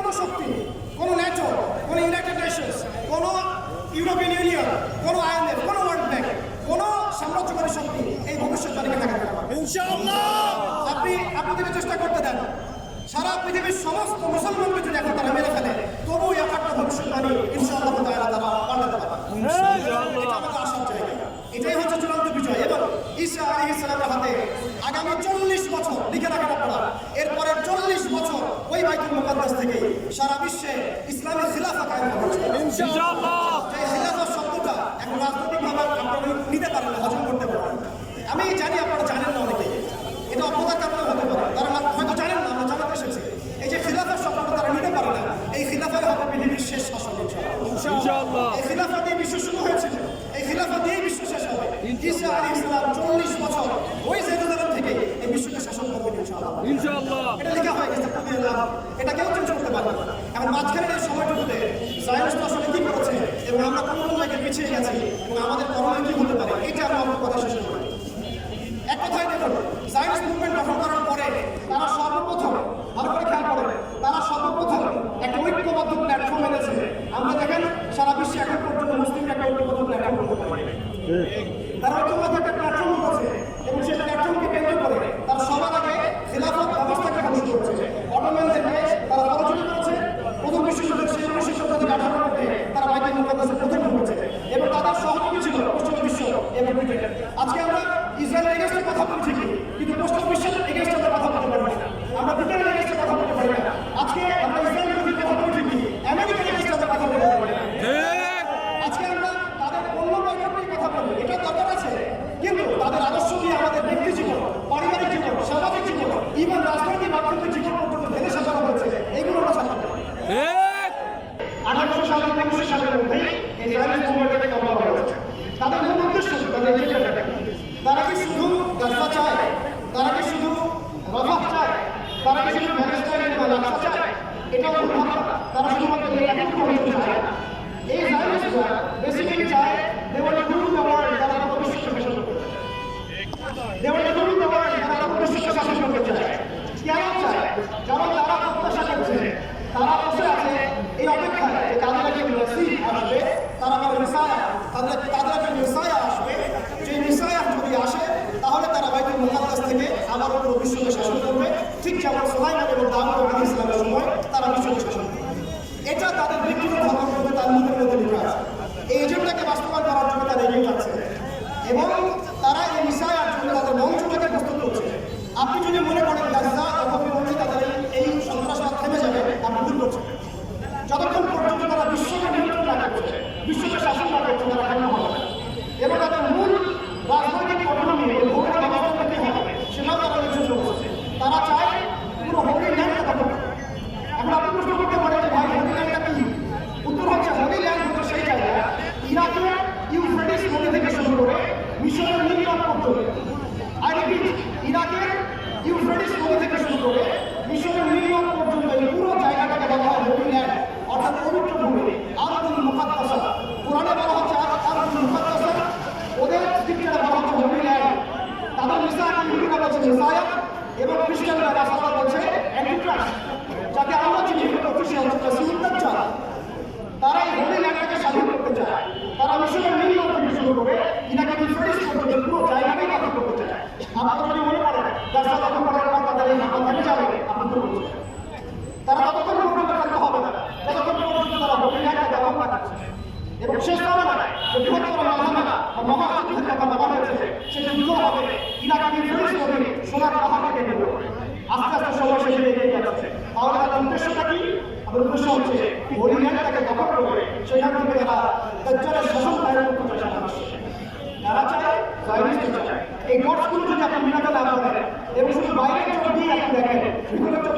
কোনো শক্তি, কোনো ন্যাটো, কোনো ইউনাইটেড নেশনস, কোনো ইউরোপিয়ান ইউনিয়ন, কোনো IMF, কোনো ওয়ার্ল্ড ব্যাংক, কোনো সাম্রাজ্যবাদী শক্তি এই ভবিষ্যৎবাণীকে ঠেকাতে পারবে না। ইনশাআল্লাহ। আপনি চেষ্টা করতে দেন, সারা পৃথিবীর সমস্ত মুসলমানকে যদি এখন তারা মেরে ফেলে, তবু একটা ভবিষ্যৎবাণী ইনশাআল্লাহ তারা পাল্টাতে পারবে। এটা আমাদের আসার জায়গা। এটাই হচ্ছে চূড়ান্ত বিজয়। এবং ঈসা আলাইহিস সালামের হাতে আগামী 40 বছর লিখে রাখেন আপনারা, এরপরের 40 বছর ওই বাইতুল মুকাদ্দাস থেকে সারা বিশ্বে ইসলামী খিলাফা কায়েম হবে ইনশাআল্লাহ। এই খিলাফা শব্দটা এখন রাজনৈতিকভাবে আপনারা নিতে পারেন না, হজম করতে পারেন। আমি জানি আপনারা জানেন না, অনেকে এটা অজ্ঞতার কারণে হতে পারে, তারা হয়তো জানেন না, আমরা জানাতে এসেছি। এই যে খিলাফা শব্দটা তারা নিতে পারে না, এই খিলাফাই হবে পৃথিবীর শেষ শাসন ইনশাআল্লাহ। এই খিলাফা দিয়ে বিশ্ব শুরু হয়েছিল, এই খিলাফা দিয়েই বিশ্ব শেষ হবে। ঈসা আলাইহিস সালাম 40 বছর ওই জেরুজালেম থেকে এই বিশ্বকে শাসন করবেন ইনশাআল্লাহ। এটা লেখা হয়ে গেছে, এটা কেউ চেঞ্জ করতে পারবে না। এখন মাঝখানের এই সময়টুকুতে জায়নিস্ট আসলে কি করেছে এবং আমরা কোন জায়গায় পিছিয়ে গেছি এবং আমাদের করণীয় কি হতে পারে, এটা আমরা আমার কথা শেষ করি। এক কথায় দেখুন, জায়নিস্ট মুভমেন্ট গঠন করার পরে তারা সর্বপ্রথম, ভালো করে খেয়াল করেন, তারা সর্বপ্রথম একটা ঐক্যবদ্ধ প্ল্যাটফর্ম এনেছে। আমরা দেখেন সারা বিশ্বে এখন পর্যন্ত মুসলিমরা একটা ঐক্যবদ্ধ প্ল্যাটফর্ম করতে পারে, তারা ঐক্যবদ্ধ একটা প্ল্যাটফর্ম করেছে এবং সেই প্ল্যাটফর্মকে কেন্দ্র করে তারা সবার আগে খিলাফত ব্যবস্থাকে ধ্বংস করেছে। অটোম্যানদেরকে তারা পরাজিত করেছে। প্রথম বিশ্বযুদ্ধের সেই 19 শতাব্দীর 18 মধ্যে তারা বাইতুল মুকাদ্দাসের প্রথম ঢুকেছে এবং তাদের সহযোগী ছিল পশ্চিম বিশ্ব এবং ব্রিটেন। আজকে আমরা ইসরায়েলের এগেইনস্টে কথা বলি ঠিকই, কিন্তু পশ্চিম বিশ্বের এগেইনস্টে আমরা কথা বলতে পারি না, আমরা ব্রিটেনের এগেইনস্টে কথা বলতে পারি না। আজকে আমরা ইসরায়েলের বিরুদ্ধে কথা বলি ঠিকই, আমেরিকার এগেইনস্টে আমরা কথা বলতে পারি না। আজকে আমরা তাদের অন্য বৈঠকের কথা বলি, এটা দরকার আছে, কিন্তু তাদের আদর্শ দিয়ে আমাদের ব্যক্তি জীবন, পারিবারিক জীবন, সামাজিক জীবন, ইভেন রাজনৈতিক অর্থনৈতিক জীবন পর্যন্ত ঢেলে সাজানো হয়েছে। এইগুলো আমরা সাজাতে পারি। 1800 সালের 19 সালের মধ্যে এই জায়নিস্ট মুভমেন্টকে করা হয়েছে। তাদের মূল উদ্দেশ্য, তাদের এজেন্ডা, তারা কি শুধু গাজা চায়, তারা কি শুধু রাফা চায়, তারা কি শুধু প্যালেস্টাইন বা গাজা চায়, এটা ভুল কথা। তারা শুধুমাত্র এই একটু অংশ চায় না। এই জায়নিস্টরা বেসিক্যালি চায় they want to rule the world, তারা বিশ্বকে শাসন করতে চায়। they want to rule the world, তারা বিশ্বকে শাসন করতে চায়। কেন চায়? কারণ তারা প্রত্যাশা করছে, তারা বসে আছে এই অপেক্ষায় যে তাদের একজন মেসিহ আসবে, তারা বলে মেসায়া, তাদের একজন মেসায়া আসবে। যে মেসায়া যদি আসে তাহলে তারা বাইতুল মুকাদ্দাস থেকে আবার পুরো বিশ্বকে শাসন করবে, ঠিক যেমন সুলাইমান এবং দাউদ আলাইহিস সালামের সময় তারা বিশ্বকে শাসন করবে। এটা তাদের ব্যক্তিগত ধর্মগ্রন্থে তার মুখের মধ্যে লেখা আছে। এই এজেন্ডাকে বাস্তবায়ন করার জন্য তারা এগিয়ে যাচ্ছে এবং তারা এই মেসায়ার জন্য তাদের মঞ্চটাকে প্রস্তুত করছে। আপনি যদি মনে করেন গাজা অথবা তাদের এই সন্ত্রাসবাদ থেমে যাবে, আপনি ভুল করছেন। যতক্ষণ পর্যন্ত তারা বিশ্বকে নিয়ন্ত্রণ না করছে, বিশ্বকে শাসন না করছে, তারা কেন হবে না। এবং তাদের মূল রাজনৈতিক অটোনমি এবং ভোটের ব্যবস্থা কি হবে সেটাও তারা নির্দেশ করছে। তারা চায় পুরো হোলি ল্যান্ডটা দখল করতে। এখন আপনি প্রশ্ন করতে পারেন যে ভাই হোলি ল্যান্ডটা কি? উত্তর হচ্ছে হোলি ল্যান্ড হচ্ছে সেই জায়গা ইরাকের ইউফ্রেটিস নদী থেকে শুরু করে মিশরের নীল নদ পর্যন্ত। আই রিপিট, ইরাকের ইউফ্রেটিস নদী থেকে শুরু করে মিশরের নীল নদ পর্যন্ত এই পুরো জায়গাটাকে বলা হয় হোলি ল্যান্ড, অর্থাৎ পবিত্র ভূমি, আরদুল মুকাদ্দাসা। কোরআনে বলা হচ্ছে আরদুল মুকাদ্দাসা, ওদের স্ক্রিপ্টারে বলা হচ্ছে হোলি ল্যান্ড। তাদের মিসায়া ইহুদিরা বলছে মেসায়া এবং খ্রিস্টানরা রাসূলুল্লাহ বলছে অ্যান্টিক্রাইস্ট, যাকে আমরা চিনি অফিসিয়াল হচ্ছে মাসিহুদ দাজ্জাল। তারা এই হোলি ল্যান্ডটাকে স্বাধীন করতে চায়। তারা মিশরের নীল নদ থেকে শুরু করে ইরাকের ইউফ্রেটিস পর্যন্ত পুরো জায়গাটাই দখল করতে চায়। আপনারা যদি মনে করেন গাজা দখল করার পর তাদের এই হামলা থেমে যাবে, আপনি ভুল করছেন। তারা ততক্ষণ পর্যন্ত থাকতে হবে না যতক্ষণ পর্যন্ত তারা হোলি ল্যান্ডটাকে দখল না করছে। এবং শেষ হবে না যে বৃহত্তর মালহামা বা মহাযুদ্ধের কথা বলা হয়েছে, সেই যুদ্ধ হবে ইরাকের ইউফ্রেটিস নদীর সোনার পাহাড়কে কেন্দ্র করে। আস্তে আস্তে সময় শেষে এগিয়ে যাচ্ছে। তাহলে তাদের উদ্দেশ্যটা কি? আমাদের উদ্দেশ্য হচ্ছে হোলি ল্যান্ডটাকে দখল করে সেখান থেকে তারা দাজ্জালের শাসন কায়েম করতে চায়। তারা চায়, জায়নিস্ট চায়। এই ডটসগুলো যদি আপনি মিলাতে না পারেন এবং শুধু বাইরের চোখ দিয়ে আপনি দেখেন, ভিতরের চোখ